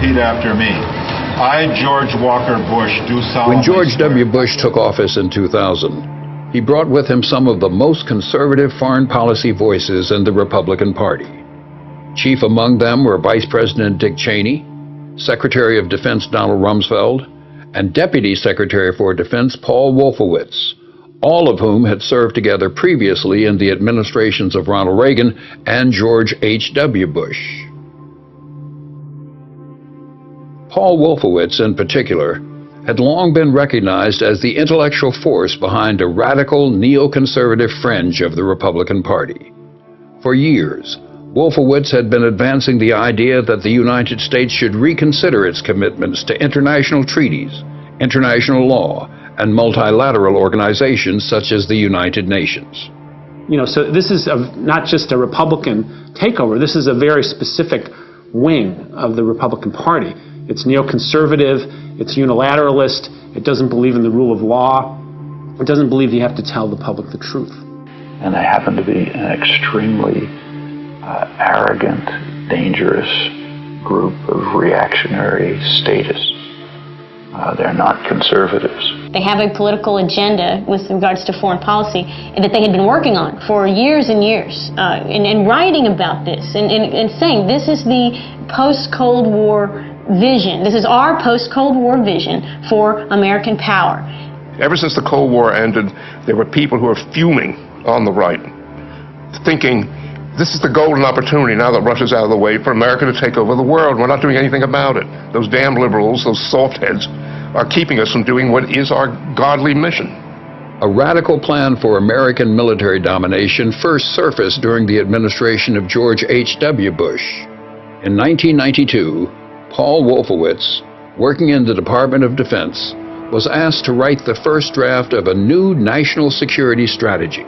repeat after me. I, George Walker Bush, do solemnly When George swear. W. Bush took office in 2000, he brought with him some of the most conservative foreign policy voices in the Republican Party. Chief among them were Vice President Dick Cheney, Secretary of Defense Donald Rumsfeld, and Deputy Secretary for Defense Paul Wolfowitz, all of whom had served together previously in the administrations of Ronald Reagan and George H.W. Bush. Paul Wolfowitz, in particular, had long been recognized as the intellectual force behind a radical neoconservative fringe of the Republican Party. For years, Wolfowitz had been advancing the idea that the United States should reconsider its commitments to international treaties, international law, and multilateral organizations such as the United Nations. So this is not just a Republican takeover. This is a very specific wing of the Republican Party. It's neoconservative, it's unilateralist, it doesn't believe in the rule of law, it doesn't believe you have to tell the public the truth. And they happen to be an extremely arrogant, dangerous group of reactionary statists. They're not conservatives. They have a political agenda with regards to foreign policy that they had been working on for years and years, and writing about this, and saying this is the post-Cold War vision. This is our post-Cold War vision for American power. Ever since the Cold War ended, there were people who were fuming on the right, thinking, this is the golden opportunity now that Russia's out of the way for America to take over the world. We're not doing anything about it. Those damn liberals, those soft heads, are keeping us from doing what is our godly mission. A radical plan for American military domination first surfaced during the administration of George H.W. Bush. In 1992, Paul Wolfowitz, working in the Department of Defense, was asked to write the first draft of a new national security strategy,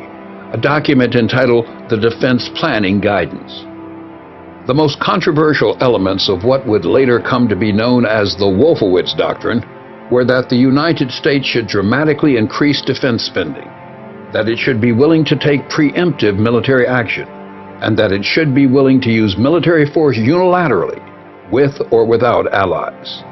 a document entitled the Defense Planning Guidance. The most controversial elements of what would later come to be known as the Wolfowitz Doctrine were that the United States should dramatically increase defense spending, that it should be willing to take preemptive military action, and that it should be willing to use military force unilaterally, with or without allies.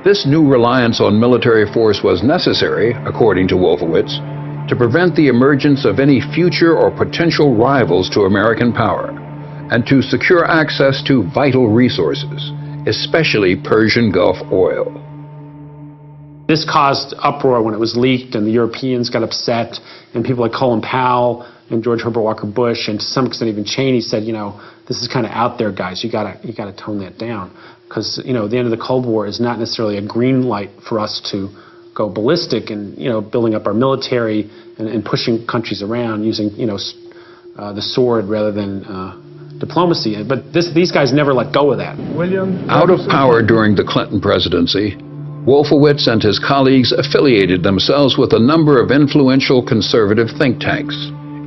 This new reliance on military force was necessary, according to Wolfowitz, to prevent the emergence of any future or potential rivals to American power, and to secure access to vital resources, especially Persian Gulf oil. This caused uproar when it was leaked, and the Europeans got upset, and people like Colin Powell and George Herbert Walker Bush, and to some extent even Cheney, said, this is kind of out there, guys. You gotta tone that down, because the end of the Cold War is not necessarily a green light for us to go ballistic and building up our military and pushing countries around using the sword rather than diplomacy. But these guys never let go of that. Out of power during the Clinton presidency, Wolfowitz and his colleagues affiliated themselves with a number of influential conservative think tanks.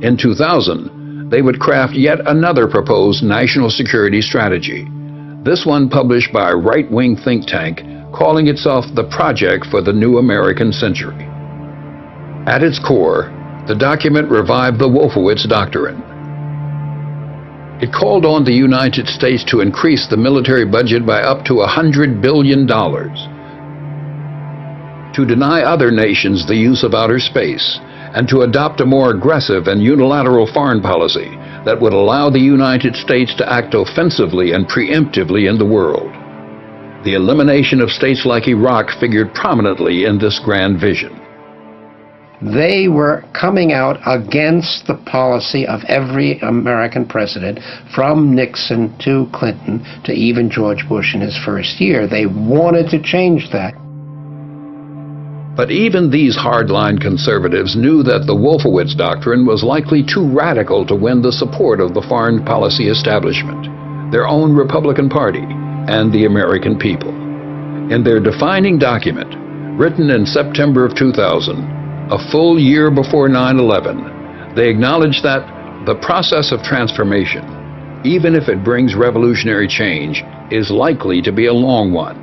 In 2000, they would craft yet another proposed national security strategy, this one published by a right-wing think tank calling itself the Project for the New American Century. At its core, the document revived the Wolfowitz Doctrine. It called on the United States to increase the military budget by up to $100 billion, to deny other nations the use of outer space, and to adopt a more aggressive and unilateral foreign policy that would allow the United States to act offensively and preemptively in the world. The elimination of states like Iraq figured prominently in this grand vision. They were coming out against the policy of every American president, from Nixon to Clinton to even George Bush in his first year. They wanted to change that. But even these hardline conservatives knew that the Wolfowitz Doctrine was likely too radical to win the support of the foreign policy establishment, their own Republican Party, and the American people. In their defining document, written in September of 2000, a full year before 9/11, they acknowledged that the process of transformation, even if it brings revolutionary change, is likely to be a long one.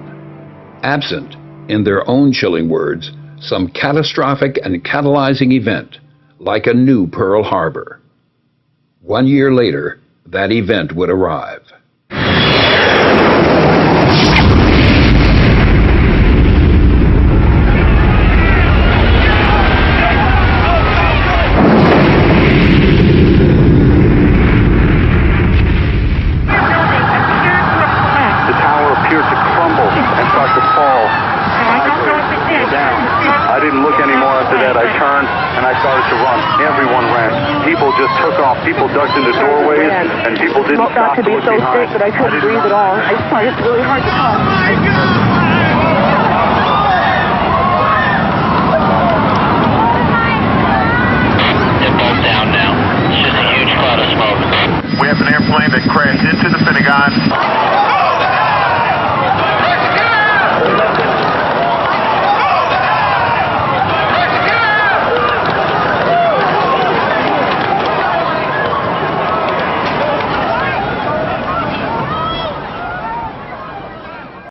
Absent, in their own chilling words, some catastrophic and catalyzing event, like a new Pearl Harbor. 1 year later, that event would arrive. start to fall. Down. I didn't look anymore after that. I turned and I started to run. Everyone ran. People just took off. People ducked into doorways, and people didn't stop to look behind. I felt that to be so sick that I couldn't breathe at all. I just find it really hard to talk. They're both down now. It's just a huge cloud of smoke. We have an airplane that crashed into the Pentagon.